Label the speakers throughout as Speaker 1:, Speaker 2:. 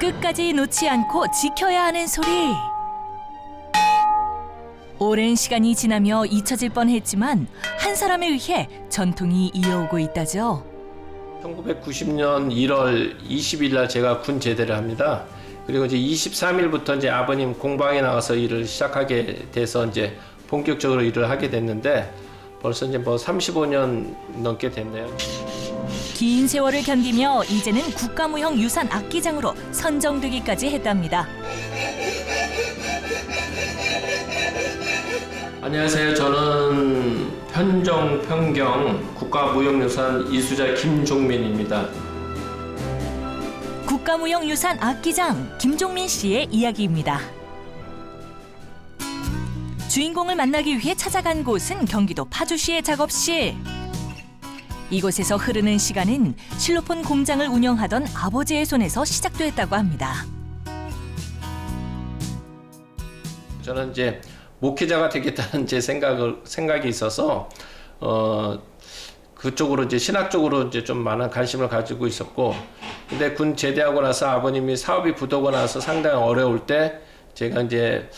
Speaker 1: 끝까지 놓지 않고 지켜야 하는 소리. 오랜 시간이 지나며 잊혀질 뻔했지만 한 사람에 의해 전통이 이어오고 있다죠.
Speaker 2: 1990년 1월 20일 날 제가 군 제대를 합니다. 그리고 이제 23일부터 이제 아버님 공방에 나가서 일을 시작하게 돼서 이제 본격적으로 일을 하게 됐는데 벌써 이제 뭐 35년 넘게 됐네요.
Speaker 1: 긴 세월을 견디며 이제는 국가무형 유산 악기장으로 선정되기까지 했답니다.
Speaker 2: 안녕하세요. 저는 현종 평경 국가무형유산 이수자 김종민입니다.
Speaker 1: 국가무형유산 악기장 김종민 씨의 이야기입니다. 주인공을 만나기 위해 찾아간 곳은 경기도 파주시의 작업실. 이곳에서 흐르는 시간은 실로폰 공장을 운영하던 아버지의 손에서 시작됐다고 합니다.
Speaker 2: 저는 이제 목회자가 되겠다는 제 생각이 있어서 그쪽으로 이제 신학 쪽으로 이제 좀 많은 관심을 가지고 있었고, 근데 군 제대하고 나서 아버님이 사업이 부도고 나서 상당히 어려울 때 제가 이제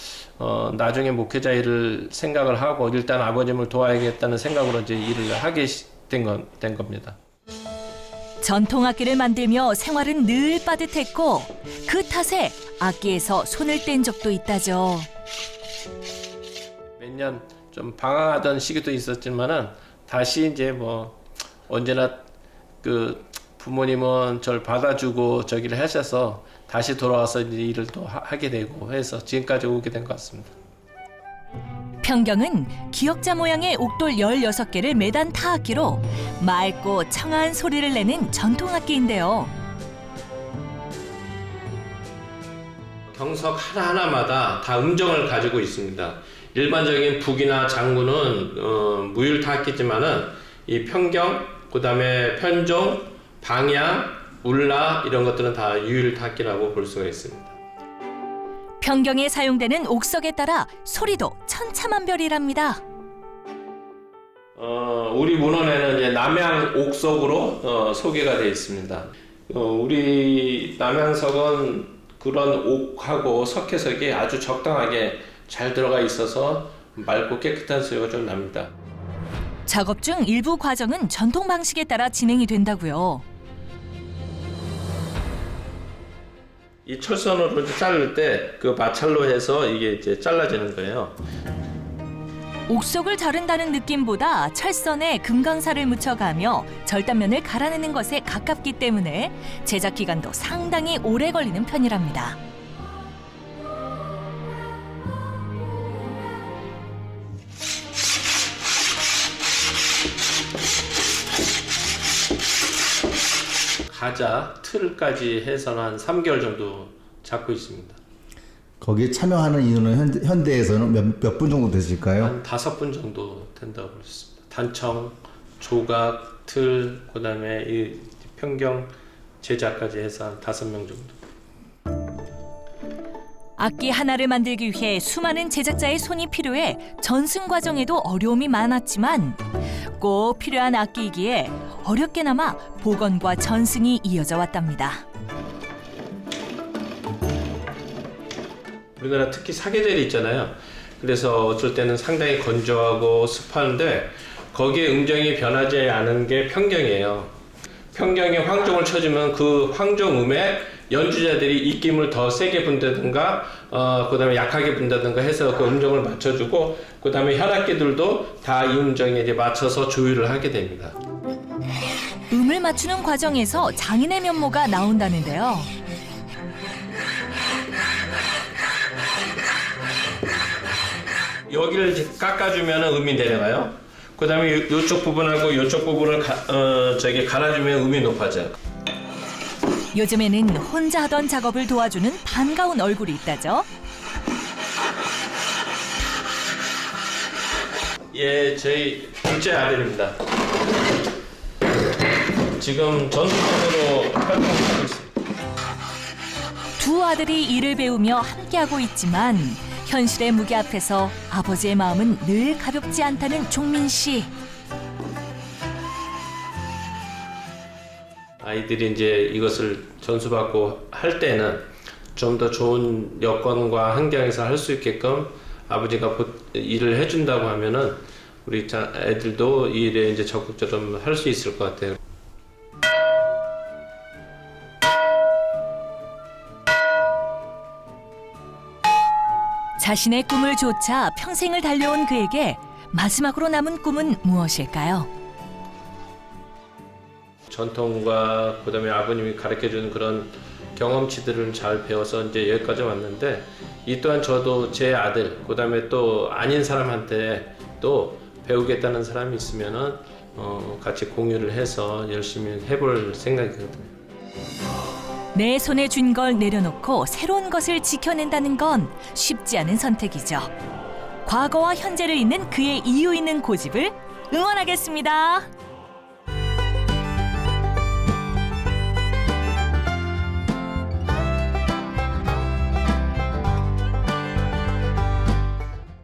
Speaker 2: 나중에 목회자 일을 생각을 하고 일단 아버님을 도와야겠다는 생각으로 이제 일을 하게 된 겁니다.
Speaker 1: 전통 악기를 만들며 생활은 늘 빠듯했고 그 탓에 악기에서 손을 뗀 적도 있다죠.
Speaker 2: 몇 년 좀 방황하던 시기도 있었지만은 다시 이제 뭐 언제나 그 부모님은 저를 받아주고 저기를 하셔서 다시 돌아와서 이제 일을 또 하게 되고 해서 지금까지 오게 된 것 같습니다.
Speaker 1: 평경은 기역자 모양의 옥돌 16개를 매단 타악기로 맑고 청아한 소리를 내는 전통 악기인데요.
Speaker 2: 경석 하나하나마다 다 음정을 가지고 있습니다. 일반적인 북이나 장구는 무율 타악기지만은 이 평경, 그다음에 편종, 방야, 울라 이런 것들은 다 유율 타악기라고 볼 수가 있습니다.
Speaker 1: 평경에 사용되는 옥석에 따라 소리도 천차만별이랍니다.
Speaker 2: 우리 문헌에는 이제 남양 옥석으로 소개가 되어 있습니다. 우리 남양석은 그런 옥하고 석회석이 아주 적당하게 잘 들어가 있어서 맑고 깨끗한 소리가 좀 납니다.
Speaker 1: 작업 중 일부 과정은 전통 방식에 따라 진행이 된다고요.
Speaker 2: 이 철선으로 자를 때 그 마찰로 해서 이게 이제 잘라지는 거예요.
Speaker 1: 옥석을 자른다는 느낌보다 철선에 금강사를 묻혀가며 절단면을 갈아내는 것에 가깝기 때문에 제작 기간도 상당히 오래 걸리는 편이랍니다.
Speaker 2: 가자, 틀까지 해서는 한 3개월 정도 잡고 있습니다.
Speaker 3: 거기에 참여하는 인원은 현대에서는 몇 분 정도 되실까요?
Speaker 2: 한 5분 정도 된다고 그랬습니다. 단청, 조각, 틀, 그다음에 이 평경 제작까지 해서 한 5명 정도.
Speaker 1: 악기 하나를 만들기 위해 수많은 제작자의 손이 필요해 전승 과정에도 어려움이 많았지만 꼭 필요한 악기이기에 어렵게나마 복원과 전승이 이어져 왔답니다.
Speaker 2: 우리나라 특히 사계절이 있잖아요. 그래서 어쩔 때는 상당히 건조하고 습한데 거기에 음정이 변하지 않은 게 평경이에요. 평경에 황종을 쳐주면 그 황종음에 연주자들이 입김을 더 세게 분다든가 그 다음에 약하게 분다든가 해서 그 음정을 맞춰주고 그 다음에 현악기들도 다 이 음정에 이제 맞춰서 조율을 하게 됩니다.
Speaker 1: 음을 맞추는 과정에서 장인의 면모가 나온다는데요.
Speaker 2: 여기를 이제 깎아주면 음이 내려가요. 그 다음에 이쪽 부분하고 이쪽 부분을 갈아주면 음이 높아져요.
Speaker 1: 요즘에는 혼자 하던 작업을 도와주는 반가운 얼굴이 있다죠.
Speaker 2: 예, 저희 둘째 아들입니다. 지금 전수생으로 활동하고 있습니다.
Speaker 1: 두 아들이 일을 배우며 함께하고 있지만 현실의 무게 앞에서 아버지의 마음은 늘 가볍지 않다는 종민 씨.
Speaker 2: 아이들이 이제 이것을 전수받고 할 때는 좀 더 좋은 여건과 환경에서 할 수 있게끔 아버지가 일을 해준다고 하면은 우리 애들도 이 일에 이제 적극적으로 할 수 있을 것 같아요.
Speaker 1: 자신의 꿈을 좇아 평생을 달려온 그에게 마지막으로 남은 꿈은 무엇일까요?
Speaker 2: 전통과 그다음에 아버님이 가르쳐준 그런 경험치들을 잘 배워서 이제 여기까지 왔는데 이 또한 저도 제 아들 그다음에 또 아닌 사람한테 또 배우겠다는 사람이 있으면은 같이 공유를 해서 열심히 해볼 생각이거든요.
Speaker 1: 내 손에 쥔 걸 내려놓고 새로운 것을 지켜낸다는 건 쉽지 않은 선택이죠. 과거와 현재를 잇는 그의 이유 있는 고집을 응원하겠습니다.